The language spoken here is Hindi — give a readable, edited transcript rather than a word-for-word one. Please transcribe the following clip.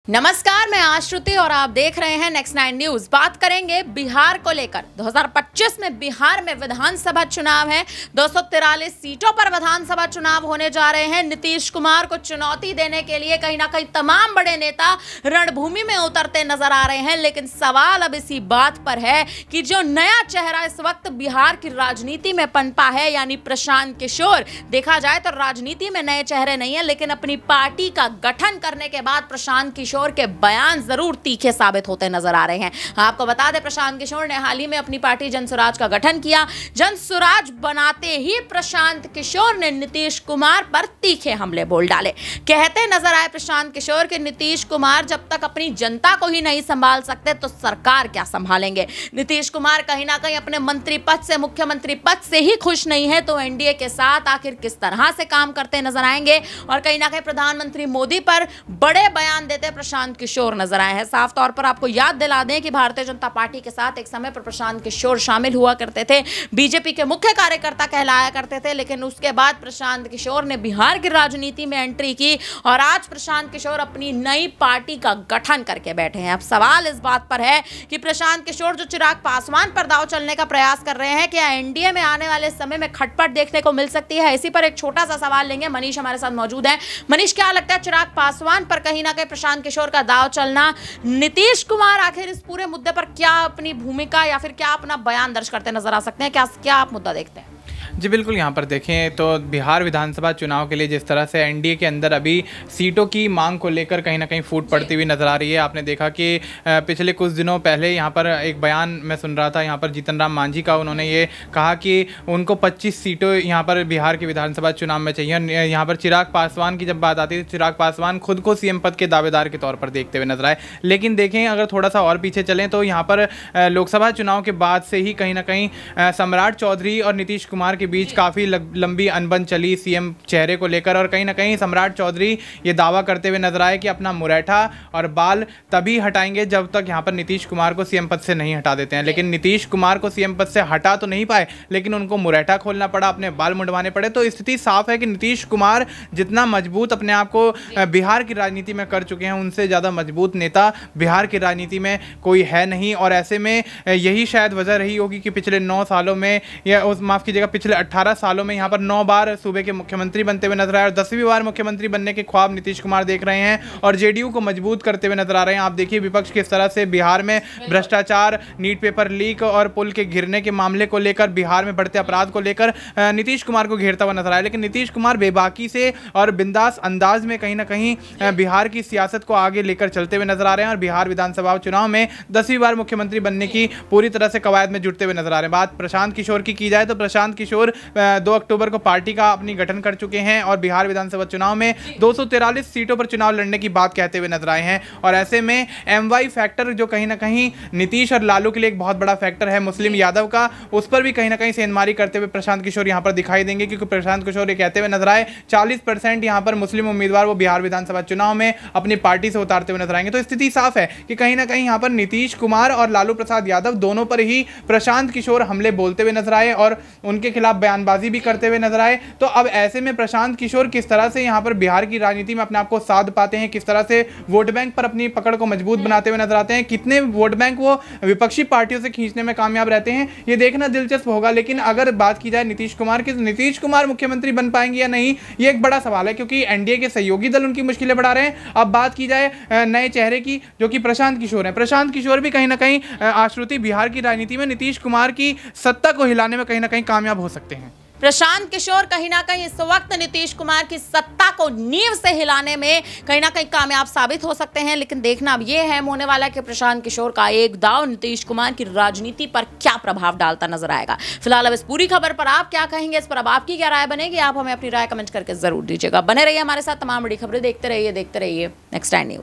नमस्कार, मैं आश्रुति और आप देख रहे हैं नेक्स्ट 9 न्यूज। बात करेंगे बिहार को लेकर। 2025 में बिहार में विधानसभा चुनाव है। 243 सीटों पर विधानसभा चुनाव होने जा रहे हैं। नीतीश कुमार को चुनौती देने के लिए कहीं ना कहीं तमाम बड़े नेता रणभूमि में उतरते नजर आ रहे हैं। लेकिन सवाल अब इसी बात पर है कि जो नया चेहरा इस वक्त बिहार की राजनीति में पनपा है, यानी प्रशांत किशोर। देखा जाए तो राजनीति में नए चेहरे नहीं है, लेकिन अपनी पार्टी का गठन करने के बाद प्रशांत किशोर के बयान जरूर तीखे साबित होते नजर आ रहे हैं। आपको बता दें, प्रशांत किशोर ने हाल ही में अपनी पार्टी जनसुराज का गठन किया। जनसुराज बनाते ही प्रशांत किशोर ने नीतीश कुमार पर तीखे हमले बोल डाले। कहते नजर आए प्रशांत किशोर के नीतीश कुमार जब तक अपनी जनता को ही नहीं संभाल सकते तो सरकार क्या संभालेंगे। नीतीश कुमार कहीं ना कहीं अपने मंत्री पद से, मुख्यमंत्री पद से ही खुश नहीं है, तो एनडीए के साथ आखिर किस तरह से काम करते नजर आएंगे। और कहीं ना कहीं प्रधानमंत्री मोदी पर बड़े बयान देते प्रशांत किशोर नजर आए हैं। साफ तौर पर आपको याद दिला दें कि भारतीय जनता पार्टी के साथ एक समय पर प्रशांत किशोर शामिल हुआ करते थे, बीजेपी के मुख्य कार्यकर्ता कहलाया करते थे। लेकिन उसके बाद प्रशांत किशोर ने बिहार की राजनीति में एंट्री की और आज प्रशांत किशोर अपनी नई पार्टी का गठन करके बैठे हैं। अब सवाल इस बात पर है कि प्रशांत किशोर जो चिराग पासवान पर दांव चलने का प्रयास कर रहे हैं, क्या एनडीए में आने वाले समय में खटपट देखने को मिल सकती है? इसी पर एक छोटा सा सवाल लेंगे। मनीष हमारे साथ मौजूद है। मनीष, क्या लगता है चिराग पासवान पर कहीं ना कहीं प्रशांत किशोर का दांव चलना, नीतीश कुमार आखिर इस पूरे मुद्दे पर क्या अपनी भूमिका या फिर क्या अपना बयान दर्ज करते नजर आ सकते हैं? क्या आप मुद्दा देखते हैं? जी बिल्कुल, यहाँ पर देखें तो बिहार विधानसभा चुनाव के लिए जिस तरह से एनडीए के अंदर अभी सीटों की मांग को लेकर कहीं ना कहीं फूट पड़ती हुई नजर आ रही है। आपने देखा कि पिछले कुछ दिनों पहले यहाँ पर एक बयान मैं सुन रहा था यहाँ पर जीतन राम मांझी का। उन्होंने ये कहा कि उनको 25 सीटों यहाँ पर बिहार के विधानसभा चुनाव में चाहिए। यहाँ पर चिराग पासवान की जब बात आती है, चिराग पासवान खुद को सीएम पद के दावेदार के तौर पर देखते हुए नजर आए। लेकिन देखें, अगर थोड़ा सा और पीछे चलें तो यहाँ पर लोकसभा चुनाव के बाद से ही कहीं ना कहीं सम्राट चौधरी और नीतीश कुमार के बीच काफ़ी लंबी अनबन चली सीएम चेहरे को लेकर। और कहीं ना कहीं सम्राट चौधरी ये दावा करते हुए नजर आए कि अपना मुरैठा और बाल तभी हटाएंगे जब तक यहाँ पर नीतीश कुमार को सीएम पद से नहीं हटा देते हैं। लेकिन नीतीश कुमार को सीएम पद से हटा तो नहीं पाए, लेकिन उनको मुरैठा खोलना पड़ा, अपने बाल मुंडवाने पड़े। तो स्थिति साफ है कि नीतीश कुमार जितना मजबूत अपने आप को बिहार की राजनीति में कर चुके हैं, उनसे ज़्यादा मजबूत नेता बिहार की राजनीति में कोई है नहीं। और ऐसे में यही शायद वजह रही होगी कि पिछले 9 सालों में, या माफ़ कीजिएगा, पिछले 18 सालों में यहाँ पर 9 बार सूबे के मुख्यमंत्री बनते हुए नजर आए और 10वीं बार मुख्यमंत्री बनने के ख्वाब नीतीश कुमार देख रहे हैं और जेडीयू को मजबूत करते हुए नजर आ रहे हैं। आप देखिए विपक्ष किस तरह से बिहार में भ्रष्टाचार, नीट पेपर लीक और पुल के गिरने के मामले को लेकर, बिहार में बढ़ते अपराध को लेकर नीतीश कुमार को घेरता हुआ नजर आया। लेकिन नीतीश कुमार बेबाकी से और बिंदास अंदाज में कहीं ना कहीं बिहार की सियासत को आगे लेकर चलते हुए नजर आ रहे हैं और बिहार विधानसभा चुनाव में 10वीं बार मुख्यमंत्री बनने की पूरी तरह से कवायद में जुटते हुए नजर आ रहे हैं। बात प्रशांत किशोर की जाए तो प्रशांत किशोर 2 अक्टूबर को पार्टी का अपनी गठन कर चुके हैं और बिहार विधानसभा चुनाव में 243 सीटों पर चुनाव लड़ने की बात कहते हुए नजर आए हैं। और ऐसे में एमवाई फैक्टर जो कहीं ना कहीं नीतीश और लालू के लिए एक बहुत बड़ा फैक्टर है, मुस्लिम यादव का, उस पर भी कहीं ना कहीं सेंधमारी करते हुए प्रशांत किशोर यहां पर दिखाई देंगे। क्योंकि प्रशांत किशोर ये कहते हुए नजर आए 40% यहां पर मुस्लिम उम्मीदवार वो बिहार विधानसभा चुनाव में अपनी पार्टी से उतारते हुए नजर आएंगे। तो स्थिति साफ है कि कहीं ना कहीं यहां पर नीतीश कुमार और लालू प्रसाद यादव दोनों पर ही प्रशांत किशोर हमले बोलते हुए नजर आए और उनके खिलाफ बयानबाजी भी करते हुए नजर आए। तो अब ऐसे में प्रशांत किशोर किस तरह से यहां पर बिहार की राजनीति में अपने आप को साध पाते हैं, किस तरह से वोट बैंक पर अपनी पकड़ को मजबूत बनाते हुए नजर आते हैं, कितने वोट बैंक वो विपक्षी पार्टियों से खींचने में कामयाब रहते हैं, ये देखना दिलचस्प होगा। लेकिन अगर बात की जाए नीतीश कुमार की, तो नीतीश कुमार मुख्यमंत्री बन पाएंगे या नहीं, ये एक बड़ा सवाल है, क्योंकि एनडीए के सहयोगी दल उनकी मुश्किलें बढ़ा रहे हैं। अब बात की जाए नए चेहरे की, जो कि प्रशांत किशोर है। प्रशांत किशोर भी कहीं ना कहीं आश्रुति बिहार की राजनीति में नीतीश कुमार की सत्ता को हिलाने में कहीं ना कहीं कामयाब हो सकते हैं। प्रशांत किशोर कहीं ना कहीं इस वक्त नीतीश कुमार की सत्ता को नींव से हिलाने में कहीं ना कहीं कामयाब साबित हो सकते हैं। लेकिन देखना अब यह है होने वाला कि प्रशांत किशोर का एक दांव नीतीश कुमार की राजनीति पर क्या प्रभाव डालता नजर आएगा। फिलहाल अब इस पूरी खबर पर आप क्या कहेंगे, इस पर अब आपकी क्या राय बनेगी, आप हमें अपनी राय कमेंट करके जरूर दीजिएगा। बने रहिए हमारे साथ, तमाम बड़ी खबरें देखते रहिए नेक्स्ट 9 न्यूज।